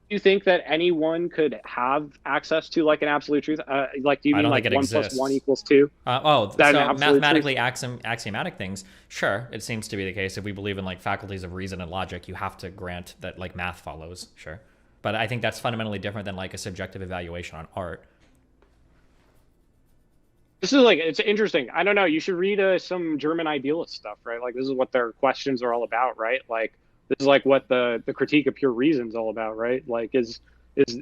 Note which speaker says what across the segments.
Speaker 1: you think that anyone could have access to like an absolute truth? Like, do you
Speaker 2: I
Speaker 1: mean
Speaker 2: don't
Speaker 1: like
Speaker 2: think it
Speaker 1: 1 + 1 =
Speaker 2: exists.
Speaker 1: 2? Is that an
Speaker 2: So
Speaker 1: absolute truth?
Speaker 2: mathematically axiomatic things, sure, it seems to be the case. If we believe in like faculties of reason and logic, you have to grant that like math follows, sure. But I think that's fundamentally different than like a subjective evaluation on art.
Speaker 1: This is like it's interesting. I don't know. You should read some German idealist stuff, right? Like this is what their questions are all about, right? Like this is like what the critique of pure reason is all about, right? Like is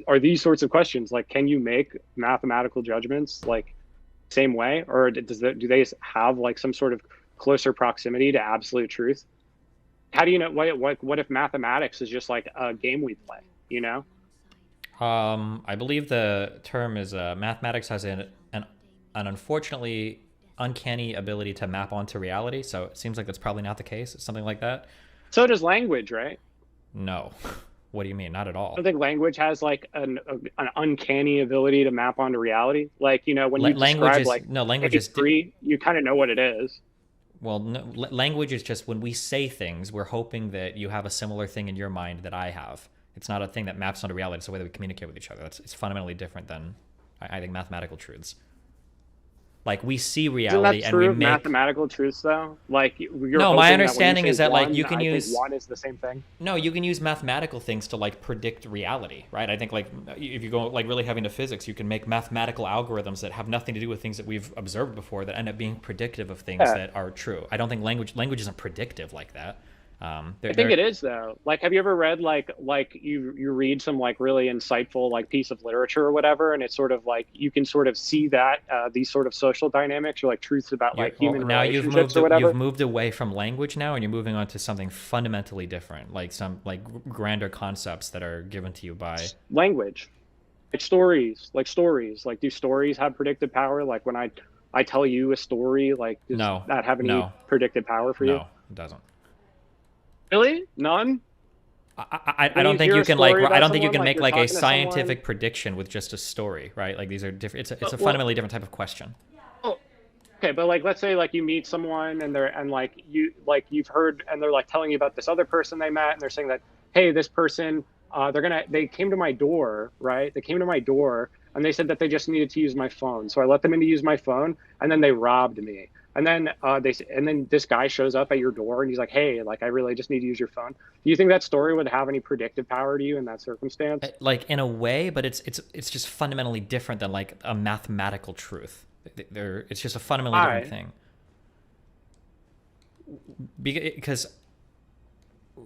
Speaker 1: are these sorts of questions like can you make mathematical judgments like same way, or do they have like some sort of closer proximity to absolute truth? How do you know what if mathematics is just like a game we play? You know?
Speaker 2: I believe the term is mathematics has an unfortunately uncanny ability to map onto reality. So it seems like that's probably not the case. It's something like that.
Speaker 1: So does language, right?
Speaker 2: No. What do you mean? Not at
Speaker 1: I
Speaker 2: all.
Speaker 1: think language has like an uncanny ability to map onto reality. Like, you know, when you
Speaker 2: Language
Speaker 1: describe
Speaker 2: is
Speaker 1: like
Speaker 2: no language
Speaker 1: a
Speaker 2: is
Speaker 1: tree, you kind of know what it is.
Speaker 2: well, no, language is just when we say things, we're hoping that you have a similar thing in your mind that I have. It's not a thing that maps onto reality. It's the way that we communicate with each other. It's fundamentally different than I think mathematical truths. Like we see
Speaker 1: Isn't that
Speaker 2: reality and we
Speaker 1: true of
Speaker 2: make.
Speaker 1: mathematical truths though? Like you're
Speaker 2: No, my
Speaker 1: hoping that when you
Speaker 2: understanding
Speaker 1: say
Speaker 2: is that like
Speaker 1: one,
Speaker 2: you can
Speaker 1: I think
Speaker 2: use
Speaker 1: one is the same thing.
Speaker 2: no, you can use mathematical things to like predict reality, right? I think like if you go like really heavy into physics, you can make mathematical algorithms that have nothing to do with things that we've observed before that end up being predictive of things
Speaker 1: Yeah.
Speaker 2: that are true. I don't think language isn't predictive like that.
Speaker 1: I think it
Speaker 2: They're
Speaker 1: is though. Like, have you ever read like you read some like really insightful like piece of literature or whatever, and it's sort of like you can sort of see that these sort of social dynamics or like truths about
Speaker 2: you're
Speaker 1: like
Speaker 2: well,
Speaker 1: human
Speaker 2: now
Speaker 1: relationships or
Speaker 2: you've
Speaker 1: whatever.
Speaker 2: moved away from language now and you're moving on to something fundamentally different, like some like grander concepts that are given to you by.
Speaker 1: Language, like do stories have predictive power? Like when I tell you a story, like does
Speaker 2: No,
Speaker 1: that have any
Speaker 2: no,
Speaker 1: predictive power for you?
Speaker 2: no, it doesn't.
Speaker 1: Really? None?
Speaker 2: I
Speaker 1: When
Speaker 2: don't
Speaker 1: you
Speaker 2: think
Speaker 1: hear
Speaker 2: you
Speaker 1: a
Speaker 2: can like
Speaker 1: story
Speaker 2: I
Speaker 1: about
Speaker 2: don't think you
Speaker 1: someone,
Speaker 2: can
Speaker 1: like
Speaker 2: make
Speaker 1: you're
Speaker 2: like a
Speaker 1: talking to someone.
Speaker 2: scientific prediction with just a story, right? Like these are different. It's a
Speaker 1: Well,
Speaker 2: fundamentally different type of question.
Speaker 1: well, okay, but like let's say like you meet someone and they're and like you've heard and they're like telling you about this other person they met and they're saying that hey this person they came to my door, right? They came to my door and they said that they just needed to use my phone, so I let them in to use my phone and then they robbed me. And then and then this guy shows up at your door and he's like, hey, like I really just need to use your phone. Do you think that story would have any predictive power to you in that circumstance?
Speaker 2: Like in a way, but it's just fundamentally different than like a mathematical truth. It's just a fundamentally different
Speaker 1: I
Speaker 2: thing because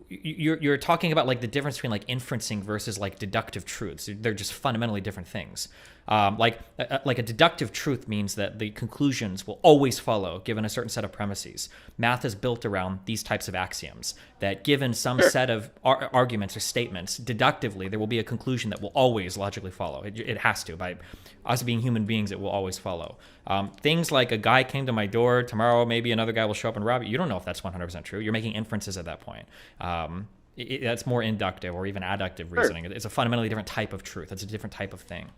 Speaker 2: you're talking about like the difference between like inferencing versus like deductive truths. They're just fundamentally different things. Like a deductive truth means that the conclusions will always follow given a certain set of premises. Math is built around these types of axioms that given some
Speaker 1: sure.
Speaker 2: set of arguments or statements, deductively there will be a conclusion that will always logically follow. It has to. By us being human beings, it will always follow. Things like a guy came to my door tomorrow, maybe another guy will show up and rob you. You don't know if that's 100% true. You're making inferences at that point. That's more inductive or even adductive
Speaker 1: Sure.
Speaker 2: reasoning. It's a fundamentally different type of truth. It's a different type of thing.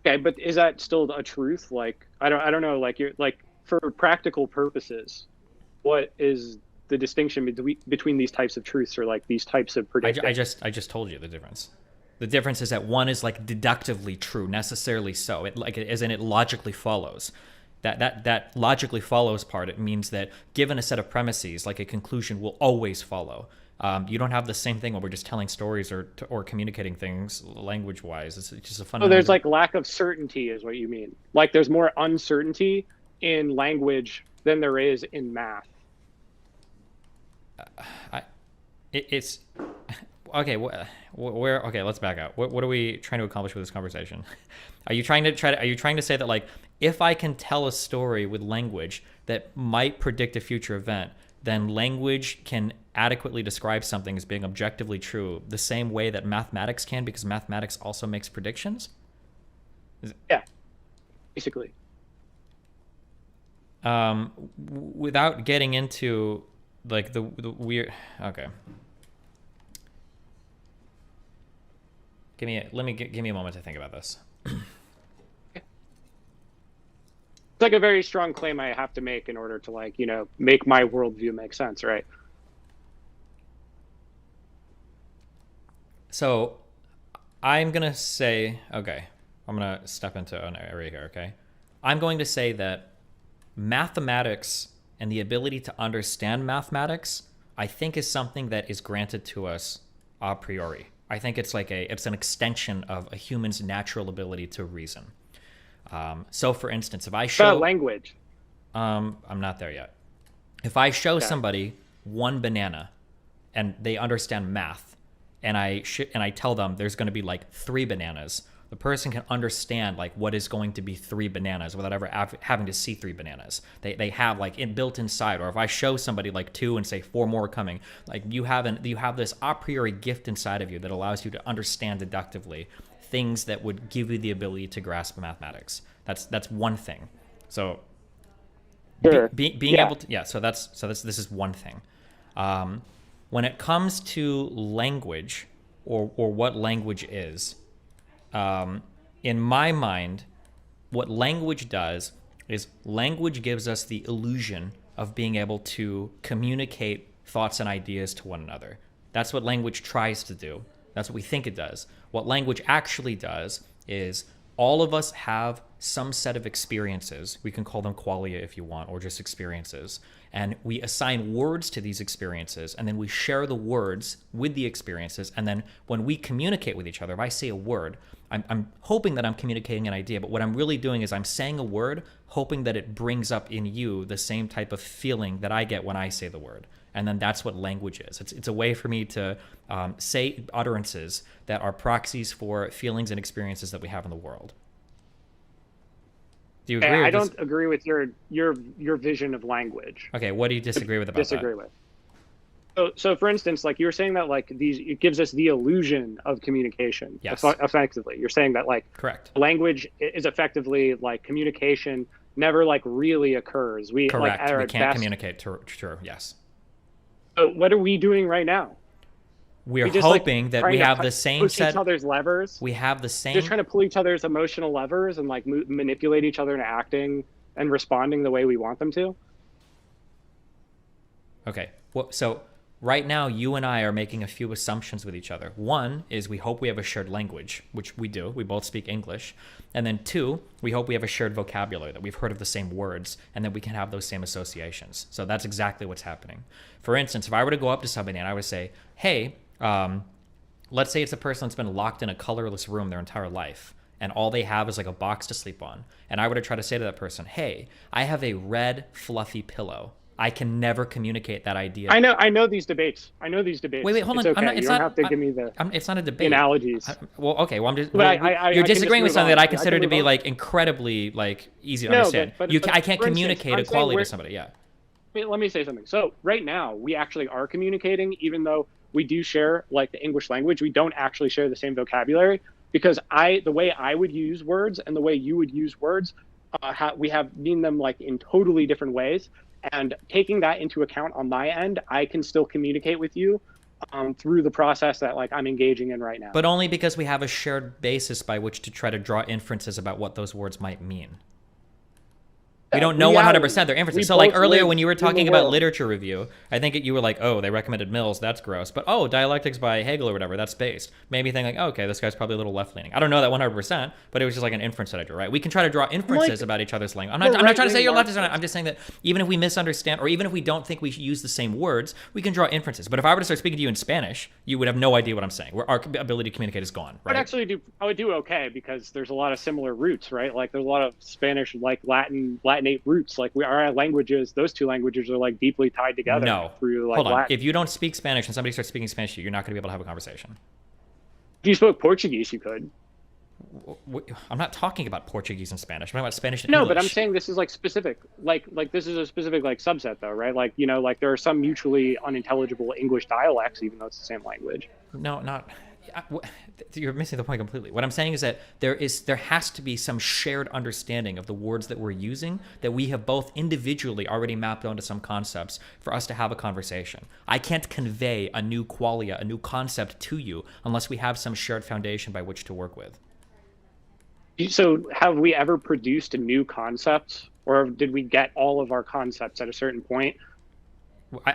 Speaker 1: Okay, but is that still a truth? Like I don't know. Like you're like for practical purposes, what is the distinction between these types of truths or like these types of predicting?
Speaker 2: I just told you the difference. The difference is that one is like deductively true, necessarily so. It like as in it logically follows. That logically follows part. It means that given a set of premises, like a conclusion will always follow. You don't have the same thing when we're just telling stories or communicating things language wise. It's just a
Speaker 1: So
Speaker 2: fundamentally
Speaker 1: there's
Speaker 2: different.
Speaker 1: like lack of certainty, is what you mean. Like there's more uncertainty in language than there is in math.
Speaker 2: I, it's okay. Where okay? Let's back up. What are we trying to accomplish with this conversation? Are you trying to say that like if I can tell a story with language that might predict a future event, then language can adequately describe something as being objectively true the same way that mathematics can because mathematics also makes predictions?
Speaker 1: Yeah, basically.
Speaker 2: Without getting into like the weird. Okay, give me a moment to think about this.
Speaker 1: It's like a very strong claim I have to make in order to like, you know, make my worldview make sense, right?
Speaker 2: So I'm gonna say, okay, I'm gonna step into an area here. Okay, I'm going to say that mathematics and the ability to understand mathematics, I think, is something that is granted to us a priori. I think it's an extension of a human's natural ability to reason. So, for instance, if I
Speaker 1: About
Speaker 2: show,
Speaker 1: language.
Speaker 2: I'm not there yet. If I show
Speaker 1: Okay.
Speaker 2: somebody one banana and they understand math, and I tell them there's going to be like three bananas, the person can understand like what is going to be three bananas without ever having to see three bananas. They have like it built inside. Or if I show somebody like two and say four more are coming, like you have this a priori gift inside of you that allows you to understand deductively things that would give you the ability to grasp mathematics. That's one thing. So
Speaker 1: Sure.
Speaker 2: being
Speaker 1: Yeah.
Speaker 2: able to, yeah, this is one thing. When it comes to language, or what language is, in my mind, what language does is language gives us the illusion of being able to communicate thoughts and ideas to one another. That's what language tries to do. That's what we think it does. What language actually does is all of us have some set of experiences. We can call them qualia if you want, or just experiences. And we assign words to these experiences, and then we share the words with the experiences. And then when we communicate with each other, if I say a word, I'm hoping that I'm communicating an idea, but what I'm really doing is I'm saying a word, hoping that it brings up in you the same type of feeling that I get when I say the word. And then that's what language is. It's a way for me to say utterances that are proxies for feelings and experiences that we have in the world. Do you agree
Speaker 1: I
Speaker 2: with this?
Speaker 1: don't agree with your vision of language.
Speaker 2: Okay, what do you disagree with about that?
Speaker 1: Disagree with. So for instance, like you're saying that like these, it gives us the illusion of communication.
Speaker 2: Yes.
Speaker 1: Effectively, you're saying that like
Speaker 2: Correct.
Speaker 1: language is effectively like communication never like really occurs. We like
Speaker 2: Correct.
Speaker 1: at
Speaker 2: We
Speaker 1: our
Speaker 2: can't
Speaker 1: best.
Speaker 2: communicate. True. Yes.
Speaker 1: So what are we doing right now?
Speaker 2: We're
Speaker 1: We just like
Speaker 2: hoping that we
Speaker 1: trying to
Speaker 2: have the same
Speaker 1: push each
Speaker 2: set.
Speaker 1: other's levers.
Speaker 2: We have the
Speaker 1: Just
Speaker 2: same.
Speaker 1: trying to pull each other's emotional levers and like manipulate each other into acting and responding the way we want them to.
Speaker 2: Okay. Well, so right now, you and I are making a few assumptions with each other. One is we hope we have a shared language, which we do. We both speak English. And then two, we hope we have a shared vocabulary, that we've heard of the same words, and that we can have those same associations. So that's exactly what's happening. For instance, if I were to go up to somebody and I would say, hey, let's say it's a person that's been locked in a colorless room their entire life, and all they have is like a box to sleep on. And I were to try to say to that person, hey, I have a red fluffy pillow. I can never communicate that idea.
Speaker 1: I know these debates. I know these debates.
Speaker 2: Wait, hold on.
Speaker 1: It's okay.
Speaker 2: I'm not,
Speaker 1: you
Speaker 2: it's
Speaker 1: don't
Speaker 2: not,
Speaker 1: have to give me the
Speaker 2: it's not a debate.
Speaker 1: analogies.
Speaker 2: Well, okay. Well, I'm just.
Speaker 1: But
Speaker 2: Well,
Speaker 1: I
Speaker 2: you're
Speaker 1: can just
Speaker 2: disagreeing with
Speaker 1: move
Speaker 2: something
Speaker 1: on.
Speaker 2: that I
Speaker 1: I
Speaker 2: consider
Speaker 1: can
Speaker 2: to
Speaker 1: move
Speaker 2: be
Speaker 1: on.
Speaker 2: like incredibly like easy to
Speaker 1: No,
Speaker 2: understand.
Speaker 1: but
Speaker 2: I can't
Speaker 1: for instance,
Speaker 2: communicate
Speaker 1: I'm
Speaker 2: a
Speaker 1: saying
Speaker 2: quality
Speaker 1: we're,
Speaker 2: to somebody. Yeah.
Speaker 1: let me say something. So right now, we actually are communicating, even though we do share like the English language. We don't actually share the same vocabulary because the way I would use words and the way you would use words, we have mean them like in totally different ways. And taking that into account on my end, I can still communicate with you through the process that like I'm engaging in right now.
Speaker 2: But only because we have a shared basis by which to try to draw inferences about what those words might mean. We don't know 100% their inferences. So like earlier when you were talking about literature review, I think you were like, oh, they recommended Mills, that's gross. But oh, dialectics by Hegel or whatever, that's based. Made me think like, oh, okay, this guy's probably a little left-leaning. I don't know that 100%, but it was just like an inference that I drew, right? We can try to draw inferences about each other's language. I'm not trying to say you're leftist or not. I'm just saying that even if we misunderstand, or even if we don't think we should use the same words, we can draw inferences. But if I were to start speaking to you in Spanish, you would have no idea what I'm saying. Our ability to communicate is gone, right?
Speaker 1: I would do okay because there's a lot of similar roots, right? Like there's a lot of Spanish, like Latinate roots. Like our languages, those two languages are like deeply tied together.
Speaker 2: No.
Speaker 1: Through like
Speaker 2: Hold on.
Speaker 1: Latin.
Speaker 2: If you don't speak Spanish and somebody starts speaking Spanish to you, you're not going to be able to have a conversation.
Speaker 1: If you spoke Portuguese, you could.
Speaker 2: I'm not talking about Portuguese and Spanish. I'm talking about Spanish and
Speaker 1: No,
Speaker 2: English.
Speaker 1: but I'm saying this is like specific. Like this is a specific like subset though, right? Like like there are some mutually unintelligible English dialects, even though it's the same language.
Speaker 2: No, not. You're missing the point completely. What I'm saying is that there has to be some shared understanding of the words that we're using that we have both individually already mapped onto some concepts for us to have a conversation. I can't convey a new qualia, a new concept to you unless we have some shared foundation by which to work with.
Speaker 1: So have we ever produced a new concept, or did we get all of our concepts at a certain point?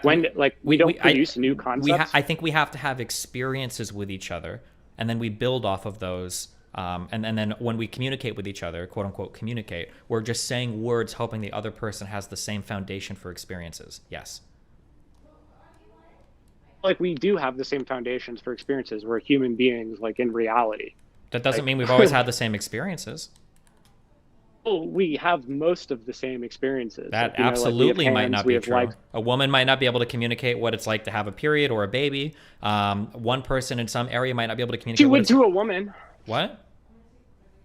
Speaker 1: When like we don't
Speaker 2: we
Speaker 1: produce new concepts.
Speaker 2: I think we have to have experiences with each other, and then we build off of those. And then when we communicate with each other, quote unquote, communicate, we're just saying words, hoping the other person has the same foundation for experiences. Yes.
Speaker 1: Like we do have the same foundations for experiences. We're human beings, like in reality.
Speaker 2: That doesn't
Speaker 1: Like,
Speaker 2: mean we've always had the same experiences.
Speaker 1: well, we have most of the same experiences.
Speaker 2: That
Speaker 1: like, you know,
Speaker 2: absolutely
Speaker 1: like
Speaker 2: might not be true.
Speaker 1: like,
Speaker 2: A woman might not be able to communicate what it's like to have a period or a baby. One person in some area might not be able to
Speaker 1: she
Speaker 2: communicate what
Speaker 1: would
Speaker 2: it's
Speaker 1: to a woman.
Speaker 2: what?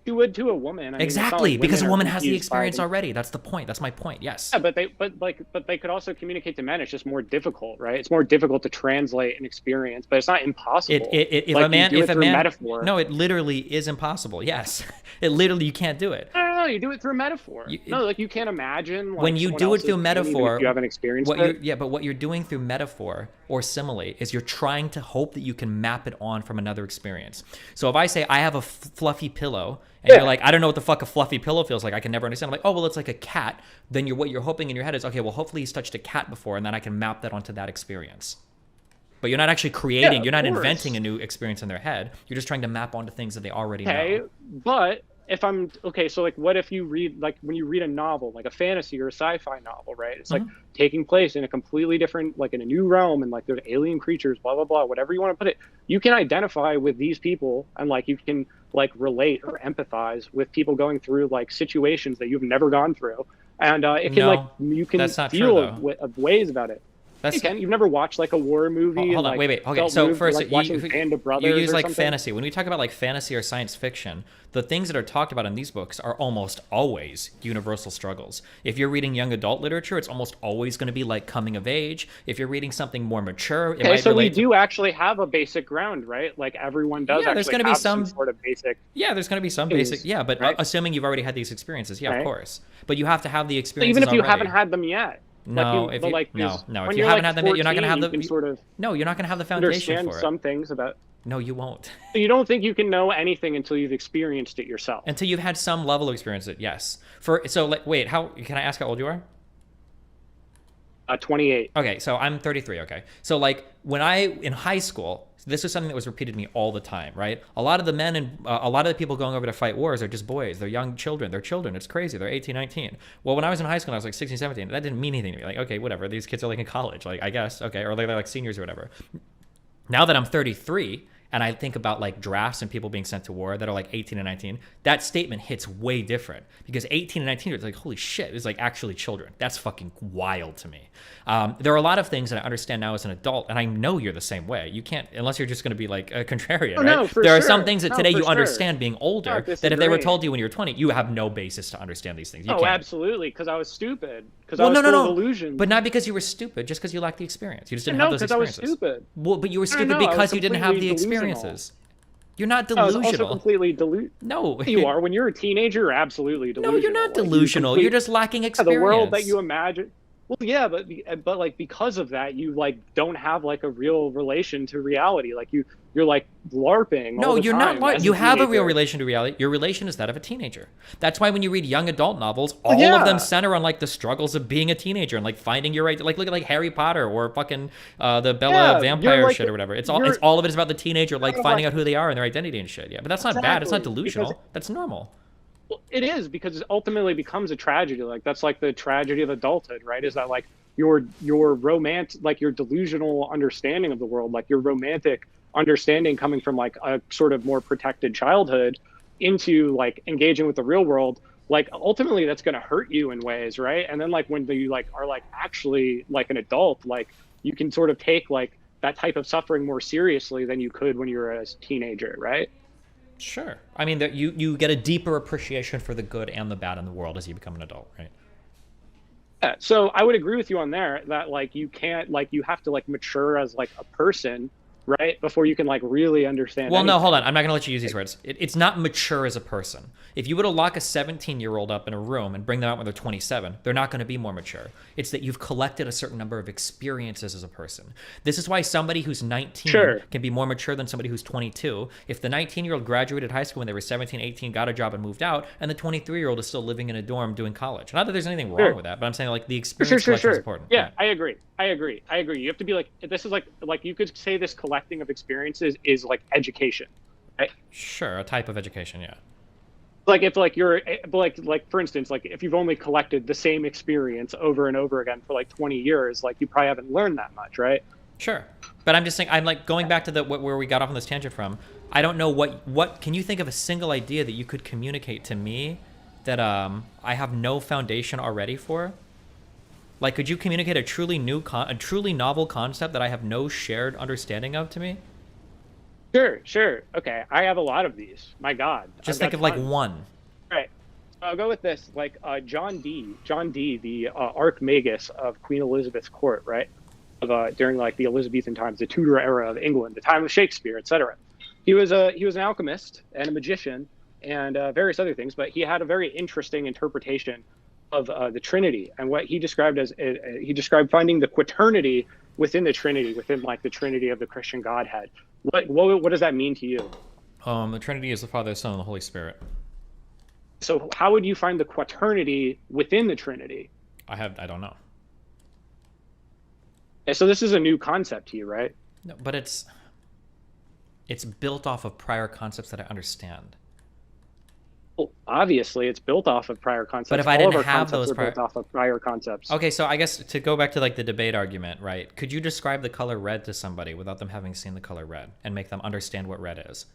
Speaker 1: She would to a woman. I mean, it's not
Speaker 2: Exactly,
Speaker 1: like
Speaker 2: because a
Speaker 1: women are
Speaker 2: woman has the
Speaker 1: confused by
Speaker 2: experience
Speaker 1: them.
Speaker 2: already. That's the point. That's my point. Yes.
Speaker 1: Yeah, but they could also communicate to men. It's just more difficult, right? It's more difficult to translate an experience, but it's not impossible.
Speaker 2: If
Speaker 1: like
Speaker 2: a man,
Speaker 1: you do
Speaker 2: if
Speaker 1: it
Speaker 2: a
Speaker 1: through
Speaker 2: man,
Speaker 1: metaphor.
Speaker 2: no, it literally is impossible. Yes, it literally you can't do it.
Speaker 1: No, you do it through metaphor. No, like you can't imagine like
Speaker 2: When you
Speaker 1: someone
Speaker 2: do it
Speaker 1: else's
Speaker 2: through
Speaker 1: pain, even
Speaker 2: metaphor,
Speaker 1: if you haven't experienced
Speaker 2: what
Speaker 1: it.
Speaker 2: you're, yeah, but what you're doing through metaphor or simile is you're trying to hope that you can map it on from another experience. So if I say I have a fluffy pillow, and you're like, I don't know what the fuck a fluffy pillow feels like, I can never understand. I'm like, oh well, it's like a cat. Then what you're hoping in your head is, okay, well, hopefully he's touched a cat before, and then I can map that onto that experience. But you're not actually creating,
Speaker 1: Yeah,
Speaker 2: you're not
Speaker 1: of course.
Speaker 2: inventing a new experience in their head. You're just trying to map onto things that they already
Speaker 1: Okay,
Speaker 2: know.
Speaker 1: but if I'm okay, so like, what if you read like when you read a novel, like a fantasy or a sci-fi novel, right? It's like taking place in a completely different, like in a new realm, and like there's alien creatures, blah blah blah, whatever you want to put it. You can identify with these people, and like you can like relate or empathize with people going through like situations that you've never gone through, and it can
Speaker 2: No,
Speaker 1: like you can
Speaker 2: that's not true,
Speaker 1: feel
Speaker 2: though.
Speaker 1: of ways about it. You can. You've never watched like a war movie.
Speaker 2: Hold
Speaker 1: and,
Speaker 2: on,
Speaker 1: like,
Speaker 2: wait. Okay,
Speaker 1: felt
Speaker 2: so
Speaker 1: moved,
Speaker 2: first,
Speaker 1: like, watching Band of Brothers
Speaker 2: you use
Speaker 1: or
Speaker 2: like
Speaker 1: something?
Speaker 2: fantasy. When we talk about like fantasy or science fiction, the things that are talked about in these books are almost always universal struggles. If you're reading young adult literature, it's almost always going to be like coming of age. If you're reading something more mature, it
Speaker 1: Okay,
Speaker 2: might
Speaker 1: so we
Speaker 2: relate to.
Speaker 1: do actually have a basic ground, right? Like everyone does
Speaker 2: Yeah, there's
Speaker 1: actually
Speaker 2: gonna be
Speaker 1: have
Speaker 2: some-
Speaker 1: sort of basic.
Speaker 2: Yeah, there's going to be some
Speaker 1: things,
Speaker 2: basic. Yeah, but
Speaker 1: right?
Speaker 2: assuming you've already had these experiences, yeah, of
Speaker 1: Right.
Speaker 2: course. But you have to have the
Speaker 1: So
Speaker 2: experiences
Speaker 1: even if you
Speaker 2: already.
Speaker 1: haven't had them yet.
Speaker 2: No,
Speaker 1: like
Speaker 2: if
Speaker 1: but
Speaker 2: you
Speaker 1: like
Speaker 2: no,
Speaker 1: is-
Speaker 2: no,
Speaker 1: when
Speaker 2: if you
Speaker 1: you're,
Speaker 2: haven't
Speaker 1: like,
Speaker 2: had them, yet, you're not going to have
Speaker 1: 14,
Speaker 2: the.
Speaker 1: you can sort of
Speaker 2: No, you're not going to have the foundation
Speaker 1: understand
Speaker 2: for it.
Speaker 1: some things about.
Speaker 2: No, you won't.
Speaker 1: So you don't think you can know anything until you've experienced it yourself.
Speaker 2: Until you've had some level of experience. Yes. Like, wait, how can I ask how old you are?
Speaker 1: 28.
Speaker 2: Okay, so I'm 33. Okay, so like when in high school, this is something that was repeated to me all the time, right? A lot of the men and a lot of the people going over to fight wars are just boys. They're young children. They're children. It's crazy. They're 18, 19. Well, when I was in high school, I was like 16, 17. That didn't mean anything to me. Like, okay, whatever. These kids are like in college. Like, I guess, okay, or they're like seniors or whatever. Now that I'm 33 and I think about like drafts and people being sent to war that are like 18 and 19, that statement hits way different because 18 and 19 are like, holy shit, it's like actually children. That's fucking wild to me. There are a lot of things that I understand now as an adult, and I know you're the same way. You can't, unless you're just going to be like a contrarian, right?
Speaker 1: No, for
Speaker 2: there are
Speaker 1: sure.
Speaker 2: some things that
Speaker 1: No,
Speaker 2: today
Speaker 1: for
Speaker 2: you
Speaker 1: sure.
Speaker 2: understand being older
Speaker 1: Not
Speaker 2: that if they were
Speaker 1: disagree.
Speaker 2: told you when you were 20, you have no basis to understand these things. You
Speaker 1: Oh,
Speaker 2: can't.
Speaker 1: absolutely, because I was stupid. Because
Speaker 2: Well,
Speaker 1: I was
Speaker 2: no,
Speaker 1: full
Speaker 2: no,
Speaker 1: of illusions.
Speaker 2: but not because you were stupid, just because you lacked the experience. You just didn't
Speaker 1: No,
Speaker 2: have those
Speaker 1: because I was
Speaker 2: experiences.
Speaker 1: stupid.
Speaker 2: Well, but you were stupid
Speaker 1: no, I was
Speaker 2: because you didn't have the
Speaker 1: completely delusional.
Speaker 2: experiences. You're not
Speaker 1: I was
Speaker 2: delusional.
Speaker 1: also completely delusional.
Speaker 2: No,
Speaker 1: You are. When you're a teenager, you're absolutely delusional.
Speaker 2: No, you're not
Speaker 1: Like, you
Speaker 2: delusional.
Speaker 1: complete-
Speaker 2: You're just lacking
Speaker 1: Yeah,
Speaker 2: experience.
Speaker 1: the world that you imagine. Well, yeah, but like because of that, you like don't have like a real relation to reality. Like you're like LARPing.
Speaker 2: No,
Speaker 1: all the
Speaker 2: you're
Speaker 1: time
Speaker 2: not.
Speaker 1: as
Speaker 2: You have a real
Speaker 1: teenager.
Speaker 2: relation to reality. Your relation is that of a teenager. That's why when you read young adult novels, all
Speaker 1: yeah.
Speaker 2: of them center on like the struggles of being a teenager and like finding your right. Like look at like Harry Potter or fucking the Bella
Speaker 1: Yeah,
Speaker 2: vampire
Speaker 1: you're, like,
Speaker 2: shit or whatever. It's
Speaker 1: you're-
Speaker 2: all of it is about the teenager like
Speaker 1: kind of
Speaker 2: finding
Speaker 1: like-
Speaker 2: out who they are and their identity and shit. Yeah, but that's not bad. It's not
Speaker 1: Exactly,
Speaker 2: delusional.
Speaker 1: because-
Speaker 2: That's normal.
Speaker 1: Well, it is because it ultimately becomes a tragedy. Like that's like the tragedy of adulthood, right? Is that like your romantic, like your delusional understanding of the world, like your romantic understanding coming from like a sort of more protected childhood into like engaging with the real world. Like ultimately that's going to hurt you in ways, right? And then like when you like are like actually like an adult, like you can sort of take like that type of suffering more seriously than you could when you were a teenager, right?
Speaker 2: Sure. I mean, that you get a deeper appreciation for the good and the bad in the world as you become an adult, right?
Speaker 1: Yeah, so I would agree with you on there that like you can't like you have to like mature as like a person right? Before you can like really understand
Speaker 2: Well, no,
Speaker 1: anything.
Speaker 2: hold on. I'm not going to let you use these words. It's not mature as a person. If you were to lock a 17-year-old up in a room and bring them out when they're 27, they're not going to be more mature. It's that you've collected a certain number of experiences as a person. This is why somebody who's 19
Speaker 1: Sure.
Speaker 2: can be more mature than somebody who's 22. If the 19-year-old graduated high school when they were 17, 18, got a job and moved out, and the 23-year-old is still living in a dorm doing college. Not that there's anything wrong
Speaker 1: Sure.
Speaker 2: with that, but I'm saying like the experience collection is important.
Speaker 1: Yeah, I agree. I agree. I agree. You have to be like, this is like you could say this collecting of experiences is like education, right?
Speaker 2: Sure, a type of education, yeah.
Speaker 1: Like if like you're like for instance, like if you've only collected the same experience over and over again for like 20 years, like you probably haven't learned that much, right?
Speaker 2: Sure. But I'm just saying, I'm like going back to the where we got off on this tangent from. I don't know what can you think of a single idea that you could communicate to me that I have no foundation already for? Like, could you communicate a truly a truly novel concept that I have no shared understanding of to me?
Speaker 1: Sure. Okay, I have a lot of these. My God.
Speaker 2: Just
Speaker 1: I've
Speaker 2: think
Speaker 1: got
Speaker 2: of like
Speaker 1: tons.
Speaker 2: one.
Speaker 1: Right. I'll go with this. Like John Dee, the Archmagus of Queen Elizabeth's court, right? During like the Elizabethan times, the Tudor era of England, the time of Shakespeare, etc. He was an alchemist and a magician and various other things, but he had a very interesting interpretation of the Trinity and what he described as he described finding the quaternity within the Trinity, within like the Trinity of the Christian Godhead. What does that mean to you?
Speaker 2: The Trinity is the Father, the Son, and the Holy Spirit.
Speaker 1: So how would you find the quaternity within the Trinity?
Speaker 2: I don't know.
Speaker 1: And so this is a new concept to you, right?
Speaker 2: No, but it's built off of prior concepts that I understand.
Speaker 1: Well, obviously, it's built off of prior concepts.
Speaker 2: But if I
Speaker 1: All
Speaker 2: didn't
Speaker 1: of our
Speaker 2: have
Speaker 1: concepts
Speaker 2: those
Speaker 1: are built off of prior concepts.
Speaker 2: Okay, so I guess to go back to like the debate argument, right? Could you describe the color red to somebody without them having seen the color red and make them understand what red is?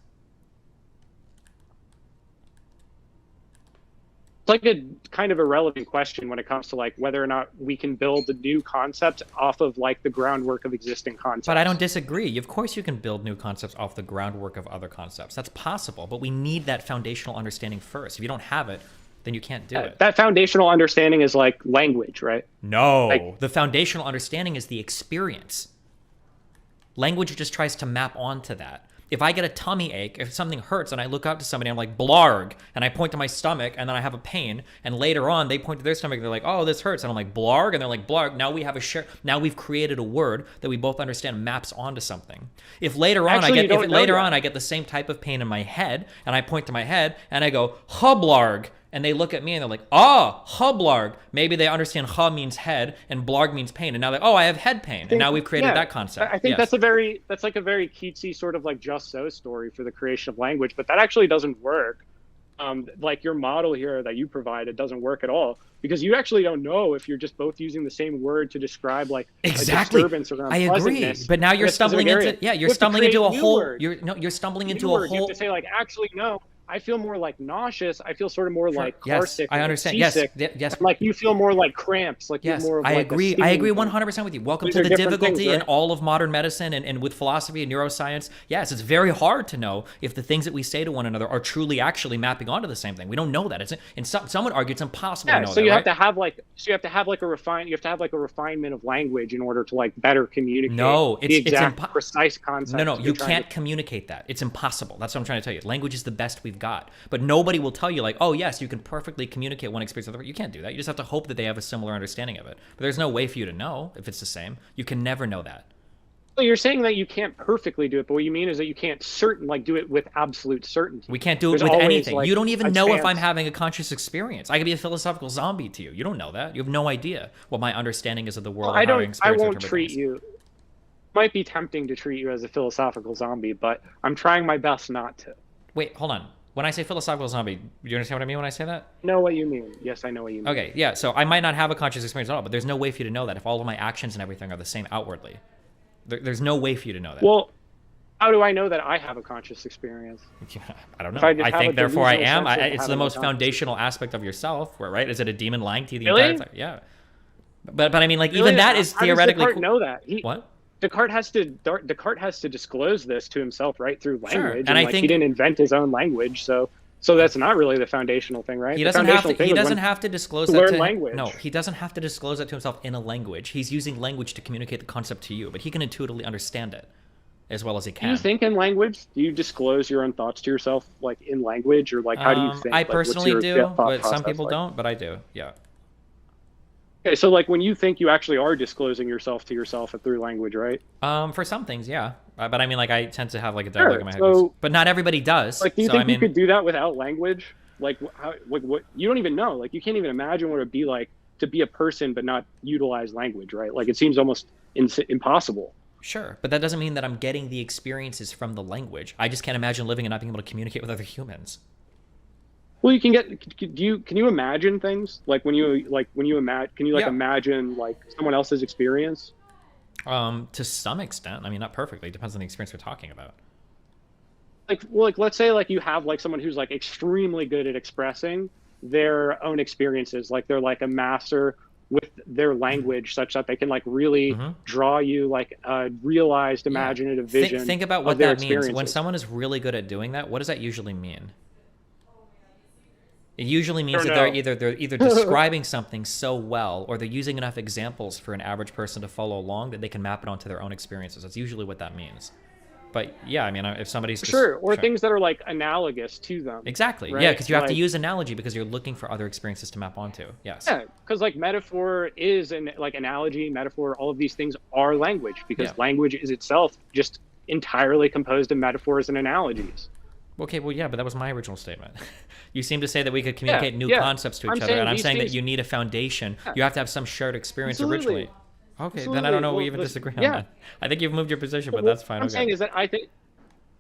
Speaker 1: It's like a kind of irrelevant question when it comes to like whether or not we can build a new concept off of like the groundwork of existing concepts.
Speaker 2: But I don't disagree. Of course you can build new concepts off the groundwork of other concepts. That's possible, but we need that foundational understanding first. If you don't have it, then you can't do it.
Speaker 1: That foundational understanding is like language, right?
Speaker 2: No,
Speaker 1: Like,
Speaker 2: the foundational understanding is the experience. Language just tries to map onto that. If I get a tummy ache, if something hurts and I look up to somebody, I'm like, blarg, and I point to my stomach and then I have a pain, and later on they point to their stomach and they're like, oh, this hurts, and I'm like, blarg, and they're like, blarg. Now we have now we've created a word that we both understand maps onto something. If later on I get the same type of pain in my head and I point to my head and I go, hublarg, and they look at me and they're like, hublarg. Maybe they understand ha means head and blarg means pain. And now they're like, oh, I have head pain. And now we've created that concept.
Speaker 1: I think that's like a very cutesy sort of like just so story for the creation of language, but that actually doesn't work. Like your model here that you provided doesn't work at all because you actually don't know if you're just both using the same word to describe like
Speaker 2: exactly.
Speaker 1: a disturbance around
Speaker 2: I agree, but now you're stumbling into you're stumbling into a whole. You're stumbling into a whole.
Speaker 1: You have to say like actually no. I feel more like nauseous. I feel sort of more like car
Speaker 2: yes,
Speaker 1: sick.
Speaker 2: I understand.
Speaker 1: Seasick.
Speaker 2: Yes.
Speaker 1: Like you feel more like cramps. Like
Speaker 2: yes,
Speaker 1: you're more of
Speaker 2: I
Speaker 1: like
Speaker 2: agree. I agree 100% with you. Welcome to the difficulty in all of modern medicine and with philosophy and neuroscience. Yes, it's very hard to know if the things that we say to one another are truly actually mapping onto the same thing. We don't know that. Some would argue it's impossible to know
Speaker 1: so
Speaker 2: that.
Speaker 1: You have to have like a refinement of language in order to like better communicate.
Speaker 2: No,
Speaker 1: it's precise concept.
Speaker 2: No, you can't communicate that. It's impossible. That's what I'm trying to tell you. Language is the best we've got, but nobody will tell you like, oh yes, you can perfectly communicate one experience with the other. You can't do that. You just have to hope that they have a similar understanding of it. But there's no way for you to know if it's the same. You can never know that.
Speaker 1: Well, you're saying that you can't perfectly do it, but what you mean is that you can't do it with absolute certainty.
Speaker 2: We can't do it with anything. Like, you don't even know if I'm having a conscious experience. I could be a philosophical zombie to you. You don't know that. You have no idea what my understanding is of the world.
Speaker 1: Well, I won't treat you. It might be tempting to treat you as a philosophical zombie, but I'm trying my best not to.
Speaker 2: Wait, hold on. When I say philosophical zombie, do you understand what I mean when I say that?
Speaker 1: I know what you mean. Yes, I know what you mean.
Speaker 2: Okay, yeah, so I might not have a conscious experience at all, but there's no way for you to know that if all of my actions and everything are the same outwardly. There's no way for you to know that.
Speaker 1: Well, how do I know that I have a conscious experience?
Speaker 2: I don't know. I think therefore I am. It's the most foundational aspect of yourself, right? Is it a demon lying to you the entire time? Yeah. But I mean, like, even that is theoretically...
Speaker 1: How does Descartes know that?
Speaker 2: What?
Speaker 1: Descartes has to disclose this to himself, right, through language.
Speaker 2: Sure.
Speaker 1: And I think he didn't invent his own language, so that's not really the foundational thing, right?
Speaker 2: He doesn't have to disclose that to
Speaker 1: language.
Speaker 2: No, he doesn't have to disclose that to himself in a language. He's using language to communicate the concept to you, but he can intuitively understand it. as well as he
Speaker 1: Do you
Speaker 2: can.
Speaker 1: think in language? Do you disclose your own thoughts to yourself, like in language, or like how do you think?
Speaker 2: I
Speaker 1: Like, what's
Speaker 2: personally
Speaker 1: your
Speaker 2: do,
Speaker 1: thought
Speaker 2: but some
Speaker 1: process
Speaker 2: people
Speaker 1: like?
Speaker 2: don't, but I do. Yeah.
Speaker 1: Okay, so like when you think you actually are disclosing yourself to yourself through language, right?
Speaker 2: For some things, yeah. But I mean, like, I tend to have like a dialogue
Speaker 1: Sure.
Speaker 2: in my head,
Speaker 1: So
Speaker 2: but not everybody does.
Speaker 1: like, do you
Speaker 2: So I
Speaker 1: think you
Speaker 2: mean,
Speaker 1: could do that without language? Like, how, like what you don't even know. Like, you can't even imagine what it'd be like to be a person but not utilize language, right? Like, it seems almost impossible.
Speaker 2: sure, but that doesn't mean that I'm getting the experiences from the language. I just can't imagine living and not being able to communicate with other humans.
Speaker 1: Well, you can get. Do you can you imagine things like when you imagine? Can you like
Speaker 2: Yeah.
Speaker 1: imagine like someone else's experience?
Speaker 2: To some extent. I mean, not perfectly. It depends on the experience we're talking about.
Speaker 1: Like, well, like let's say like you have like someone who's like extremely good at expressing their own experiences. Like they're like a master with their language, such that they can like really
Speaker 2: Mm-hmm.
Speaker 1: draw you like a realized,
Speaker 2: Yeah.
Speaker 1: imaginative
Speaker 2: Think
Speaker 1: vision
Speaker 2: think about
Speaker 1: of
Speaker 2: what
Speaker 1: their
Speaker 2: that means. When
Speaker 1: experiences.
Speaker 2: someone is really good at doing that, what does that usually mean? It usually
Speaker 1: I
Speaker 2: means
Speaker 1: don't
Speaker 2: that
Speaker 1: know.
Speaker 2: they're either describing something so well, or they're using enough examples for an average person to follow along that they can map it onto their own experiences. That's usually what that means. But yeah, I mean, if somebody's just
Speaker 1: Sure, or things that are like analogous to them,
Speaker 2: exactly, yeah,
Speaker 1: right?
Speaker 2: because you have to
Speaker 1: Like,
Speaker 2: use analogy because you're looking for other experiences to map onto. Yes.
Speaker 1: yeah, because like metaphor is an like analogy, metaphor, all of these things are language
Speaker 2: Yeah.
Speaker 1: because language is itself just entirely composed of metaphors and analogies.
Speaker 2: Okay, well, yeah, but that was my original statement. You seem to say that we could
Speaker 1: Yeah,
Speaker 2: communicate new
Speaker 1: yeah.
Speaker 2: concepts to
Speaker 1: I'm
Speaker 2: each other,
Speaker 1: saying
Speaker 2: and I'm
Speaker 1: these
Speaker 2: saying that
Speaker 1: things.
Speaker 2: you need a foundation.
Speaker 1: Yeah,
Speaker 2: You have to have some shared experience
Speaker 1: absolutely,
Speaker 2: originally. Okay, then I don't
Speaker 1: absolutely.
Speaker 2: know. We
Speaker 1: Well,
Speaker 2: even disagree on
Speaker 1: yeah.
Speaker 2: that. I think you've moved your position, but
Speaker 1: What
Speaker 2: that's fine.
Speaker 1: I'm
Speaker 2: Okay.
Speaker 1: saying is that I think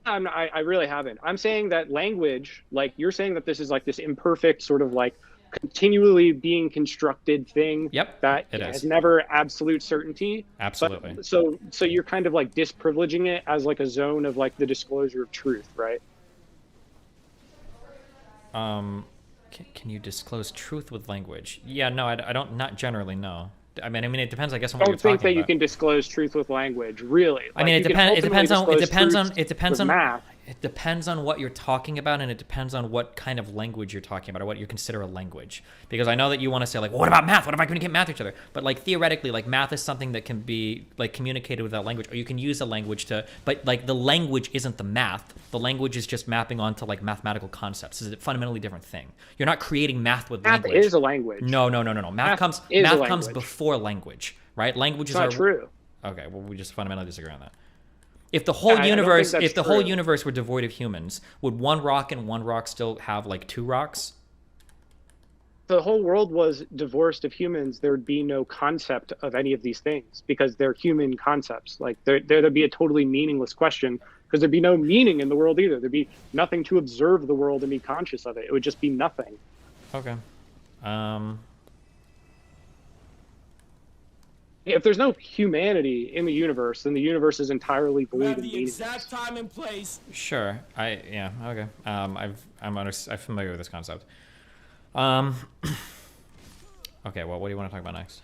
Speaker 1: I really haven't. I'm saying that language, like you're saying that this is like this imperfect sort of like continually being constructed thing
Speaker 2: Yep,
Speaker 1: that
Speaker 2: it
Speaker 1: has
Speaker 2: is.
Speaker 1: never absolute certainty. But
Speaker 2: Absolutely.
Speaker 1: so you're kind of like disprivileging it as like a zone of like the disclosure of truth, right?
Speaker 2: Can you disclose truth with language? Yeah, no, I don't. Not generally, no. I mean, it depends, I guess, on what you're
Speaker 1: Don't think
Speaker 2: talking
Speaker 1: that you
Speaker 2: about.
Speaker 1: can disclose truth with language, really.
Speaker 2: I mean,
Speaker 1: Like
Speaker 2: it
Speaker 1: you can
Speaker 2: depends. It
Speaker 1: ultimately
Speaker 2: depends on. It
Speaker 1: disclose
Speaker 2: depends
Speaker 1: truths
Speaker 2: on. It depends
Speaker 1: with
Speaker 2: on.
Speaker 1: math.
Speaker 2: It depends on what you're talking about, and it depends on what kind of language you're talking about, or what you consider a language. Because I know that you want to say like, well, what about math? What if I communicate math to each other? But like theoretically, like math is something that can be like communicated without language, or you can use a language to. But like the language isn't the math. The language is just mapping onto like mathematical concepts. It's a fundamentally different thing. You're not creating math with
Speaker 1: Math
Speaker 2: language.
Speaker 1: is a language.
Speaker 2: No. Math comes.
Speaker 1: Is a
Speaker 2: Math comes
Speaker 1: language.
Speaker 2: before language, right?
Speaker 1: It's
Speaker 2: Languages
Speaker 1: not
Speaker 2: are.
Speaker 1: true.
Speaker 2: Okay, well, we just fundamentally disagree on that. If the whole
Speaker 1: I don't think
Speaker 2: universe,
Speaker 1: that's
Speaker 2: if the whole
Speaker 1: true.
Speaker 2: universe were devoid of humans, would one rock and one rock still have like two rocks?
Speaker 1: The whole world was divorced of humans, there would be no concept of any of these things because they're human concepts. Like there'd be a totally meaningless question because there'd be no meaning in the world either. There'd be nothing to observe the world and be conscious of it. It would just be nothing.
Speaker 2: Okay. Um.
Speaker 1: If there's no humanity in the universe, then the universe is entirely
Speaker 3: You
Speaker 1: void
Speaker 3: have
Speaker 1: and
Speaker 3: the
Speaker 1: meaningless.
Speaker 3: exact time and place.
Speaker 2: Sure. Yeah. Okay. I'm familiar with this concept. Okay. Well, what do you want to talk about next?